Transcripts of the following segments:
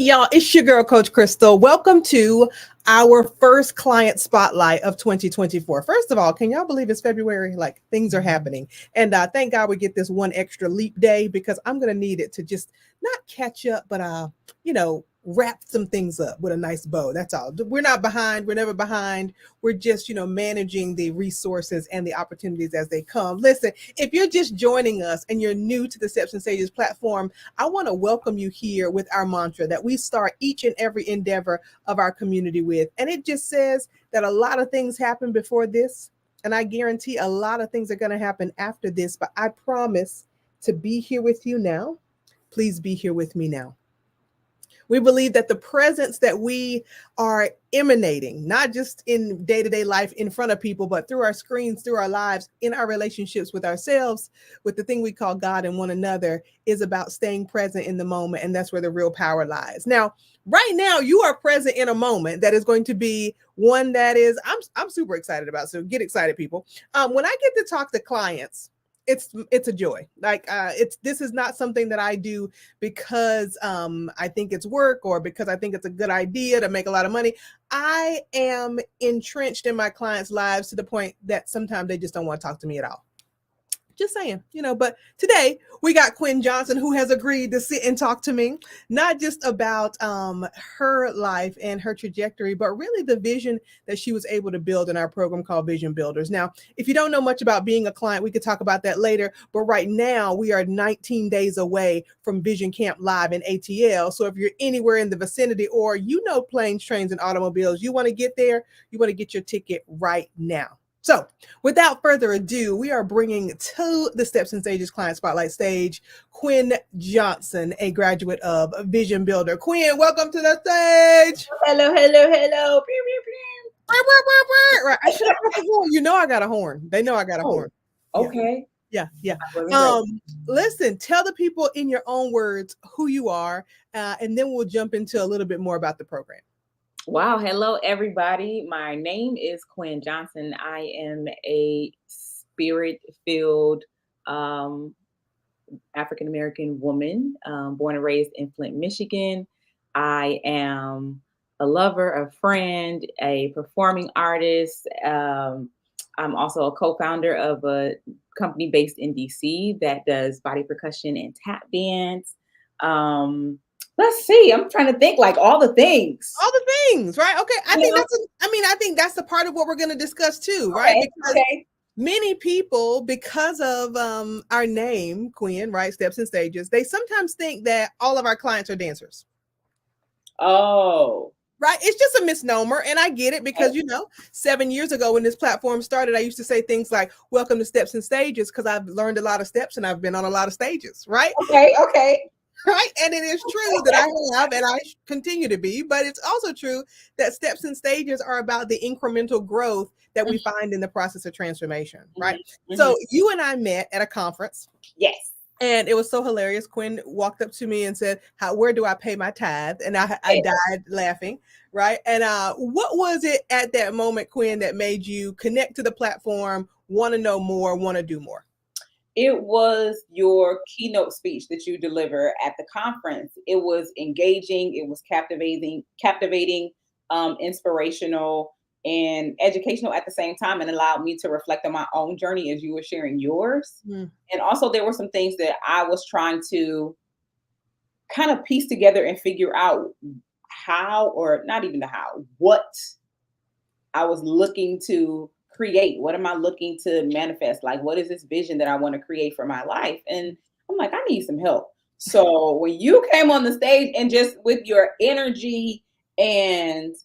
y'all, it's your girl, Coach Crystal. Welcome to our first client spotlight of 2024. First of all, can y'all believe it's February? Like things are happening. And thank God we get this one extra leap day because I'm going to need it to just not catch up, but, wrap some things up with a nice bow. That's all. We're not behind. We're never behind. We're just, managing the resources and the opportunities as they come. Listen, if you're just joining us and you're new to the Steps and Stages platform, I want to welcome you here with our mantra that we start each and every endeavor of our community with. And it just says that a lot of things happen before this. And I guarantee a lot of things are going to happen after this. But I promise to be here with you now. Please be here with me now. We believe that the presence that we are emanating, not just in day-to-day life in front of people, but through our screens, through our lives, in our relationships with ourselves, with the thing we call God and one another, is about staying present in the moment. And that's where the real power lies. Now, right now, you are present in a moment that is going to be one that is, I'm super excited about. So get excited, people. When I get to talk to clients, it's a joy. Like this is not something that I do because I think it's work or because I think it's a good idea to make a lot of money. I am entrenched in my clients' lives to the point that sometimes they just don't want to talk to me at all. Just saying, but today we got Quynn Johnson, who has agreed to sit and talk to me, not just about her life and her trajectory, but really the vision that she was able to build in our program called Vision Builders. Now, if you don't know much about being a client, we could talk about that later. But right now, we are 19 days away from Vision Camp Live in ATL. So if you're anywhere in the vicinity or planes, trains, and automobiles, you want to get there, you want to get your ticket right now. So without further ado, we are bringing to the Steps and Stages Client Spotlight stage, Quynn Johnson, a graduate of Vision Builder. Quynn, welcome to the stage. Hello. Pew, pew, pew. Right. I should have put the horn. I got a horn. They know I got a horn. Okay. Yeah. Listen, tell the people in your own words who you are, and then we'll jump into a little bit more about the program. Wow. Hello, everybody. My name is Quynn Johnson. I am a spirit-filled African-American woman, born and raised in Flint, Michigan. I am a lover, a friend, a performing artist. I'm also a co-founder of a company based in DC that does body percussion and tap dance. Let's see. I'm trying to think like all the things. All the things, right? Okay. I think that's a part of what we're going to discuss too, right? Because many people, because of our name, Quynn, right? Steps and Stages, they sometimes think that all of our clients are dancers. Oh. Right. It's just a misnomer. And I get it because, 7 years ago when this platform started, I used to say things like, welcome to Steps and Stages, because I've learned a lot of steps and I've been on a lot of stages, right? Okay. Right. And it is true that I have and I continue to be, but it's also true that steps and stages are about the incremental growth that we find in the process of transformation. Right. Mm-hmm. So you and I met at a conference. Yes. And it was so hilarious. Quynn walked up to me and said, where do I pay my tithe? And I died laughing. Right. And what was it at that moment, Quynn, that made you connect to the platform, want to know more, want to do more? It was your keynote speech that you deliver at the conference. It was engaging, it was captivating, inspirational, and educational at the same time, and allowed me to reflect on my own journey as you were sharing yours. Mm. And also there were some things that I was trying to kind of piece together and figure out how, or not even the how, what I was looking to create. What am I looking to manifest? Like, what is this vision that I want to create for my life? And I'm like, I need some help. So when you came on the stage and just with your energy and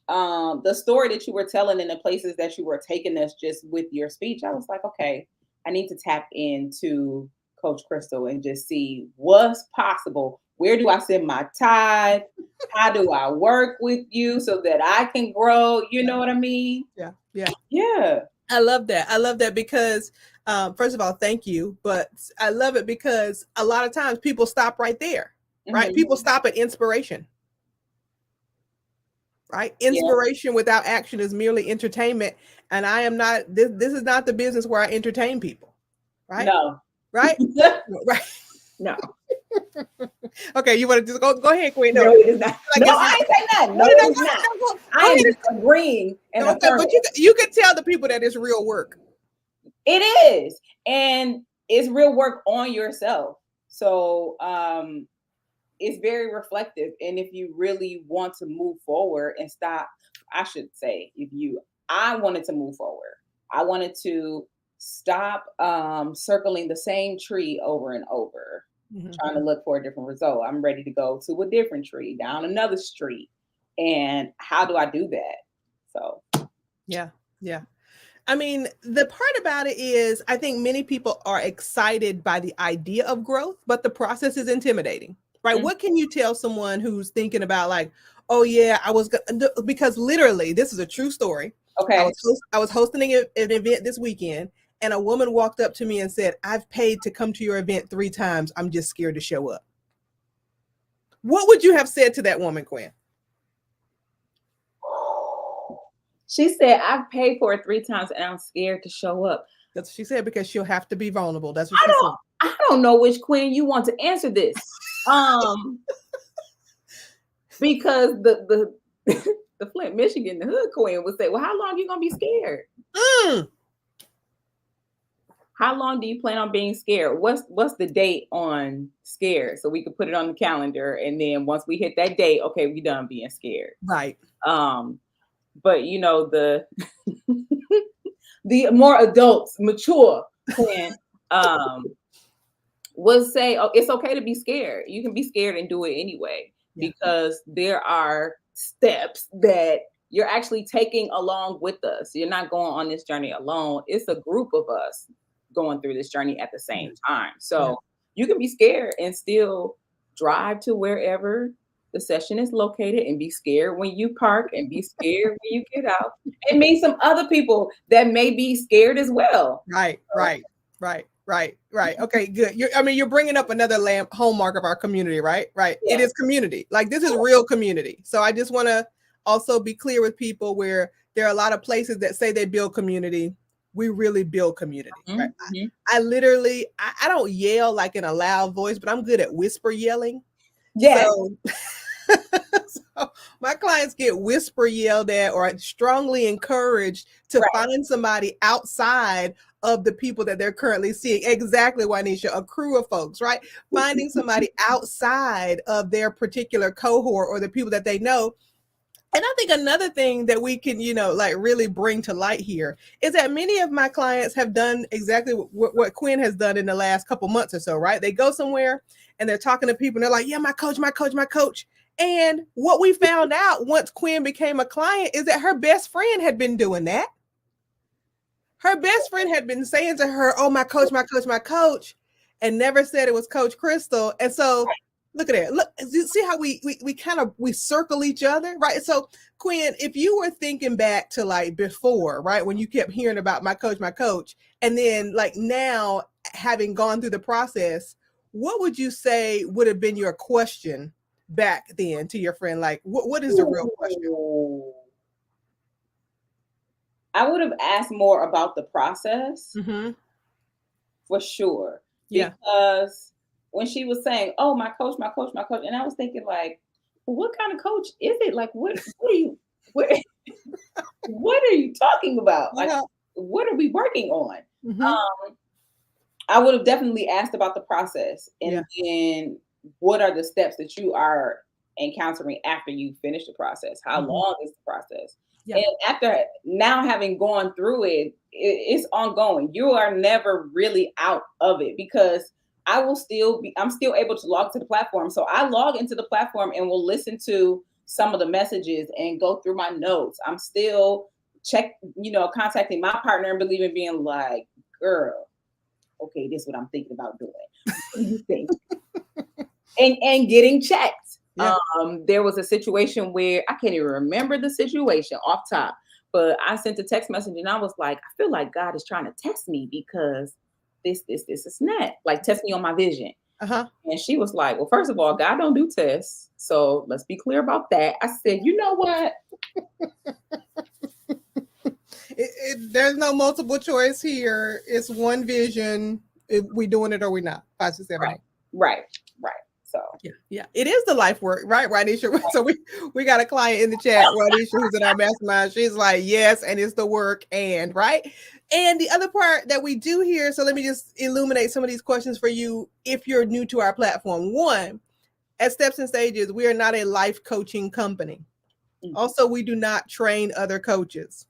the story that you were telling and the places that you were taking us just with your speech, I was like, okay, I need to tap into Coach Crystal and just see what's possible. Where do I send my tithe? How do I work with you so that I can grow? You know what I mean? Yeah. I love that because first of all, thank you. But I love it because a lot of times people stop right there, right? Mm-hmm. People stop at inspiration. Right? Inspiration without action is merely entertainment. And I am not, this is not the business where I entertain people. Right? No. Right? Right. No. Okay, you want to just go ahead, Quynn. No, it is not. No, I ain't saying that. No, it is not. I am just agreeing and affirming. But you can tell the people that it's real work. It is, and it's real work on yourself. So it's very reflective. And if you really want to move forward and stop, I should say, I wanted to move forward. I wanted to stop circling the same tree over and over, trying to look for a different result. I'm ready to go to a different tree, down another street. And how do I do that? So, yeah. I mean, the part about it is, I think many people are excited by the idea of growth, but the process is intimidating, right? What can you tell someone who's thinking about like, oh yeah, because literally, this is a true story. Okay. I was hosting an event this weekend, and a woman walked up to me and said, "I've paid to come to your event 3 times. I'm just scared to show up." What would you have said to that woman, Quynn? She said, "I've paid for it 3 times and I'm scared to show up." That's what she said, because she'll have to be vulnerable. That's what she said. I don't know which Quynn you want to answer this. Because the Flint, Michigan, the hood Quynn would say, "Well, how long are you gonna be scared? How long do you plan on being scared? What's the date on scared? So we could put it on the calendar, and then once we hit that date, okay, we done being scared." Right. But you know, the more adults, mature Quynn, will say, "Oh, it's okay to be scared. You can be scared and do it anyway." Because there are steps that you're actually taking along with us. You're not going on this journey alone. It's a group of us going through this journey at the same time. So you can be scared and still drive to wherever the session is located, and be scared when you park, and be scared when you get out, and meet some other people that may be scared as well. Right. Okay, good. You're bringing up another hallmark of our community, right? Right. Yeah. It is community. Like, this is real community. So I just want to also be clear with people, where there are a lot of places that say they build community. We really build community. Right? I literally, I don't yell like in a loud voice, but I'm good at whisper yelling. Yeah. So my clients get whisper yelled at, or strongly encouraged to find somebody outside of the people that they're currently seeing. Exactly, Juanisha, a crew of folks, right? Finding somebody outside of their particular cohort or the people that they know. And I think another thing that we can, like really bring to light here is that many of my clients have done exactly what Quynn has done in the last couple months or so, right? They go somewhere and they're talking to people and they're like, "Yeah, my coach. And what we found out once Quynn became a client is that her best friend had been doing that. Her best friend had been saying to her, "Oh, my coach," and never said it was Coach Crystal. And so look at it. Look, see how we kind of circle each other, right? So Quynn, if you were thinking back to like before, right, when you kept hearing about my coach, and then like now having gone through the process, what would you say would have been your question back then to your friend? Like, what is the real question? I would have asked more about the process, for sure. Yeah. Because when she was saying, "Oh, my coach," and I was thinking, like, well, what kind of coach is it? Like, what are you talking about? Like, what are we working on? I would have definitely asked about the process, and then what are the steps that you are encountering after you finish the process? How long is the process? Yeah. And after now having gone through it, it's ongoing. You are never really out of it, because I'm still able to log to the platform. So I log into the platform and will listen to some of the messages and go through my notes. I'm still contacting my partner and believing, being like, "Girl, okay, this is what I'm thinking about doing. What do you think?" and getting checked. Yeah. There was a situation where I can't even remember the situation off top, but I sent a text message and I was like, "I feel like God is trying to test me, because this is not like test me on my vision." And she was like, "Well, first of all, God don't do tests. So let's be clear about that." I said, "You know what? There's no multiple choice here. It's one vision. If we doing it or we not." 5, 6, 7, 8. Right. Yeah, it is the life work, right, Ranisha? So we got a client in the chat, Ranisha, who's in our mastermind. She's like, yes, and it's the work, and right. And the other part that we do here, so let me just illuminate some of these questions for you if you're new to our platform. One, at Steps and Stages, we are not a life coaching company. Also, we do not train other coaches.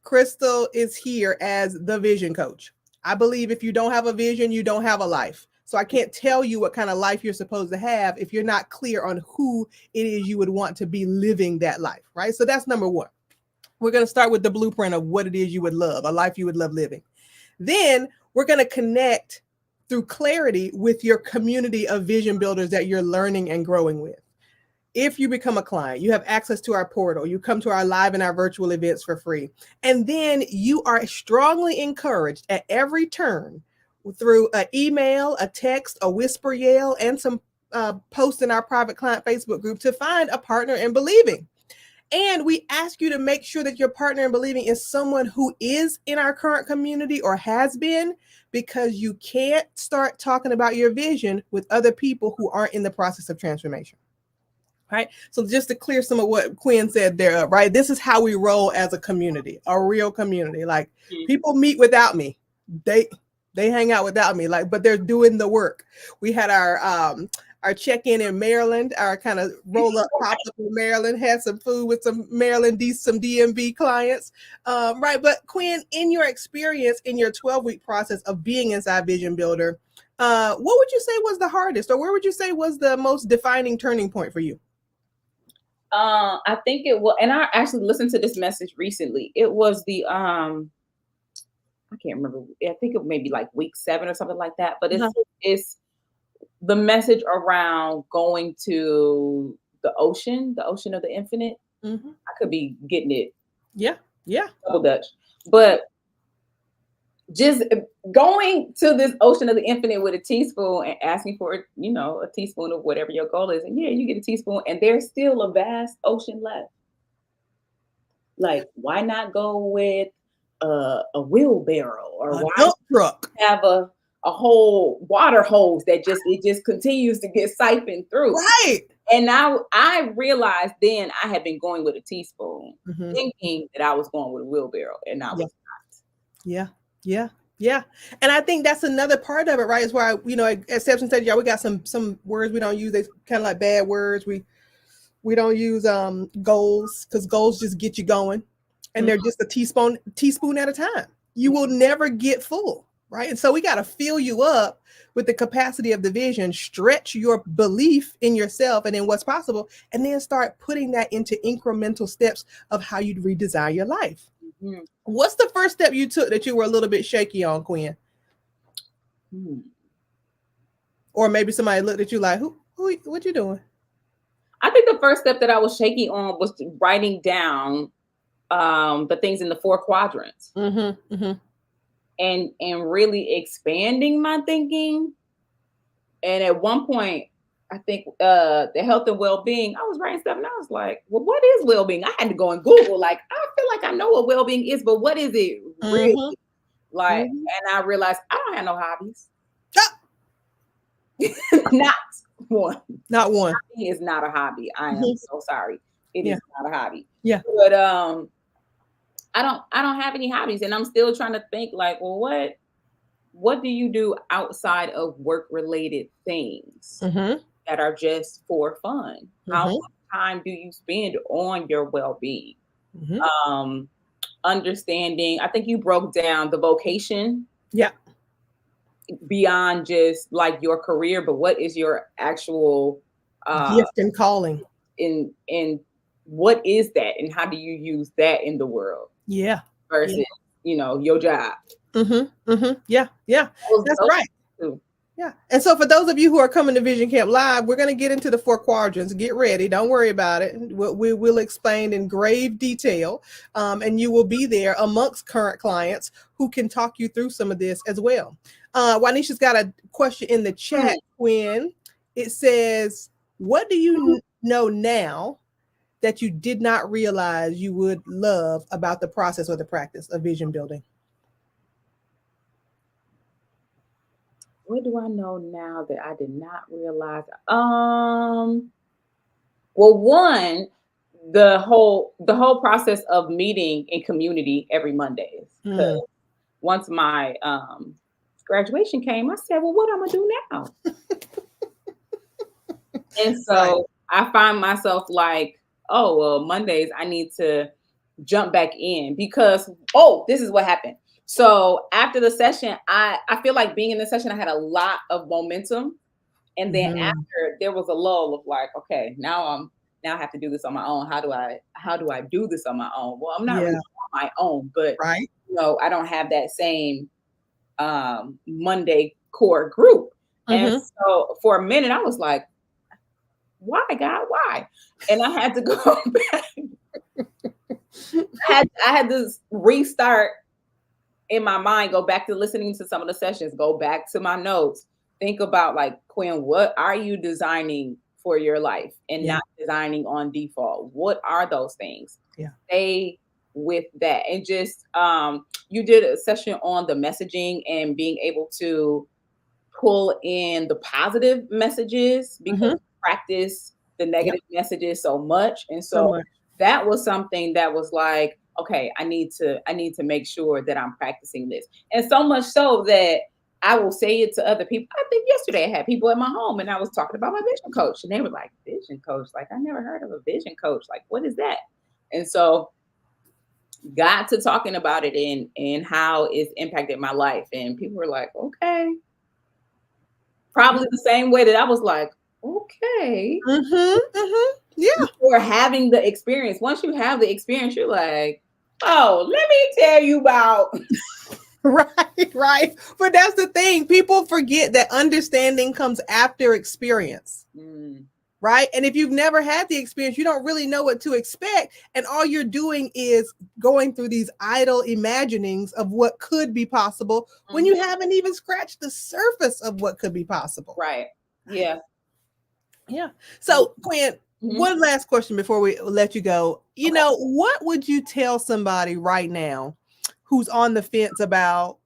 Crystal is here as the vision coach. I believe if you don't have a vision, you don't have a life. So I can't tell you what kind of life you're supposed to have if you're not clear on who it is you would want to be living that life, right? So that's number one. We're going to start with the blueprint of what it is you would love, a life you would love living. Then we're going to connect through clarity with your community of vision builders that you're learning and growing with. If you become a client, you have access to our portal, you come to our live and our virtual events for free. And then you are strongly encouraged at every turn through an email, a text, a whisper yell, and some posts in our private client Facebook group to find a partner in believing. And we ask you to make sure that your partner in believing is someone who is in our current community or has been, because you can't start talking about your vision with other people who aren't in the process of transformation. Right. So just to clear some of what Quynn said there, right? This is how we roll as a community, a real community. Like people meet without me. They hang out without me, like, but they're doing the work. We had our check-in in Maryland, our kind of roll-up pop-up in Maryland, had some food with some Maryland, some DMV clients. Right. But Quynn, in your experience, in your 12-week process of being inside Vision Builder, what would you say was the hardest, or where would you say was the most defining turning point for you? I think it was, and I actually listened to this message recently. It was the I can't remember. I think it may be like week 7 or something like that. But it's the message around going to the ocean of the infinite. I could be getting it. Yeah. Double Dutch, but just going to this ocean of the infinite with a teaspoon and asking for, a teaspoon of whatever your goal is. And yeah, you get a teaspoon and there's still a vast ocean left. Like, why not go with a wheelbarrow, or why dump truck have a whole water hose that just continues to get siphoned through? Right. And now I realized then I had been going with a teaspoon, thinking that I was going with a wheelbarrow, and I was not. Yeah. And I think that's another part of it, right? Is why, at Steps and Stages, y'all, we got some words we don't use. They kind of like bad words. We don't use goals, because goals just get you going, and they're just a teaspoon at a time. You will never get full, right? And so we got to fill you up with the capacity of the vision, stretch your belief in yourself and in what's possible, and then start putting that into incremental steps of how you'd redesign your life. What's the first step you took that you were a little bit shaky on, Quynn? Or maybe somebody looked at you like, what you doing? I think the first step that I was shaky on was writing down the things in the 4 quadrants, and really expanding my thinking. And at one point, I think the health and well-being, I was writing stuff and I was like, well, what is well-being? I had to go and Google, like, I feel like I know what well-being is, but what is it really? Like, and I realized I don't have no hobbies. Not one. Not one. It is not a hobby. I am so sorry. It is not a hobby. Yeah. But I don't have any hobbies, and I'm still trying to think, like, well, what do you do outside of work-related things that are just for fun? How much time do you spend on your well-being? Understanding, I think you broke down the vocation. Yeah. Beyond just like your career, but what is your actual gift and calling? In what is that, and how do you use that in the world? Yeah. Versus, your job. Yeah. That's right. Yeah. And so for those of you who are coming to Vision Camp Live, we're going to get into the 4 quadrants. Get ready. Don't worry about it. We will explain in grave detail. And you will be there amongst current clients who can talk you through some of this as well. Juanisha's got a question in the chat, Quynn. It says, what do you know now that you did not realize you would love about the process or the practice of vision building? What do I know now that I did not realize? Well, one, the whole process of meeting in community every Mondays. Because Mm. once my graduation came, I said, "Well, what am I gonna do now?" And Right. so I find myself like, "Oh, well, Mondays I need to jump back in because this is what happened." So after the session, I feel like being in the session, I had a lot of momentum. And then Mhm. after there was a lull of like, okay, now I have to do this on my own. How do I do this on my own? Well, I'm not really Yeah. on my own, but Right. I don't have that same Monday core group. And Mhm. so for a minute I was like, why God, why? And I had to go back. I had to restart in my mind, go back to listening to some of the sessions, go back to my notes, think about like, Quinn, what are you designing for your life and Yeah. not designing on default? What are those things? Yeah. Stay with that. And just you did a session on the messaging and being able to pull in the positive messages because Mhm. we practice the Yep. negative messages so much. And So so much. that was something that was like, okay, I need to make sure that I'm practicing this. And so much so that I will say it to other people. I think yesterday I had people at my home and I was talking about my vision coach and they were like, vision coach? Like, I never heard of a vision coach. Like, what is that? And so got to talking about it and how it's impacted my life. And people were like, okay. Probably the same way that I was like, okay. Mhm. Mhm. Yeah. Before having the experience. Once you have the experience, you're like, oh, let me tell you about. Right. Right. But that's the thing. People forget that understanding comes after experience. Mm, Right. And if you've never had the experience, you don't really know what to expect. And all you're doing is going through these idle imaginings of what could be possible when mhm, you haven't even scratched the surface of what could be possible. right. Yeah. Yeah. Yeah. So, Quinn, Mhm. one last question before we let you go. Okay. What would you tell somebody right now who's on the fence about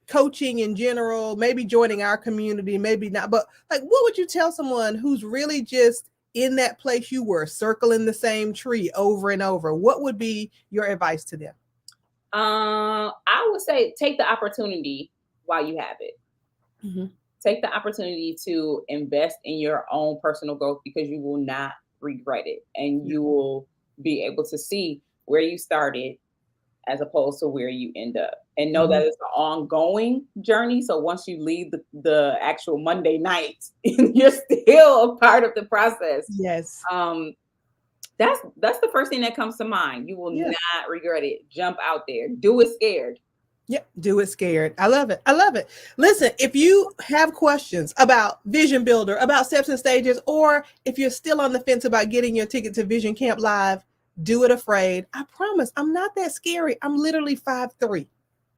coaching in general, maybe joining our community, maybe not, but like, what would you tell someone who's really just in that place you were, circling the same tree over and over? What would be your advice to them? I would say take the opportunity while you have it. Mhm. Take the opportunity to invest in your own personal growth because you will not regret it and Yeah. you will be able to see where you started as opposed to where you end up. And know that Mhm. it's an ongoing journey. So once you leave the actual Monday night, you're still a part of the process. Yes. Um, that's the first thing that comes to mind. You will Yeah. not regret it. Jump out there. Do it scared. Yep, do it scared. I love it. I love it. Listen, if you have questions about Vision Builder, about Steps and Stages, or if you're still on the fence about getting your ticket to Vision Camp Live, do it afraid. I promise I'm not that scary. I'm literally 5'3".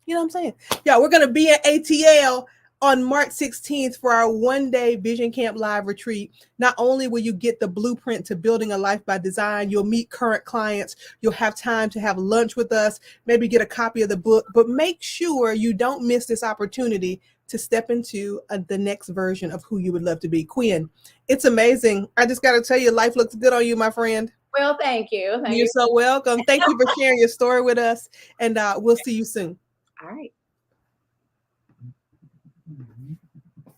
You know what I'm saying? Yeah, we're going to be at ATL on March 16th for our 1-day Vision Camp Live retreat. Not only will you get the blueprint to building a life by design, you'll meet current clients, you'll have time to have lunch with us, maybe get a copy of the book, but make sure you don't miss this opportunity to step into the next version of who you would love to be. Quinn, it's amazing. I just got to tell you, life looks good on you, my friend. Well, thank you. Thank You're you. so welcome. Thank you for sharing your story with us, and we'll see you soon. All right.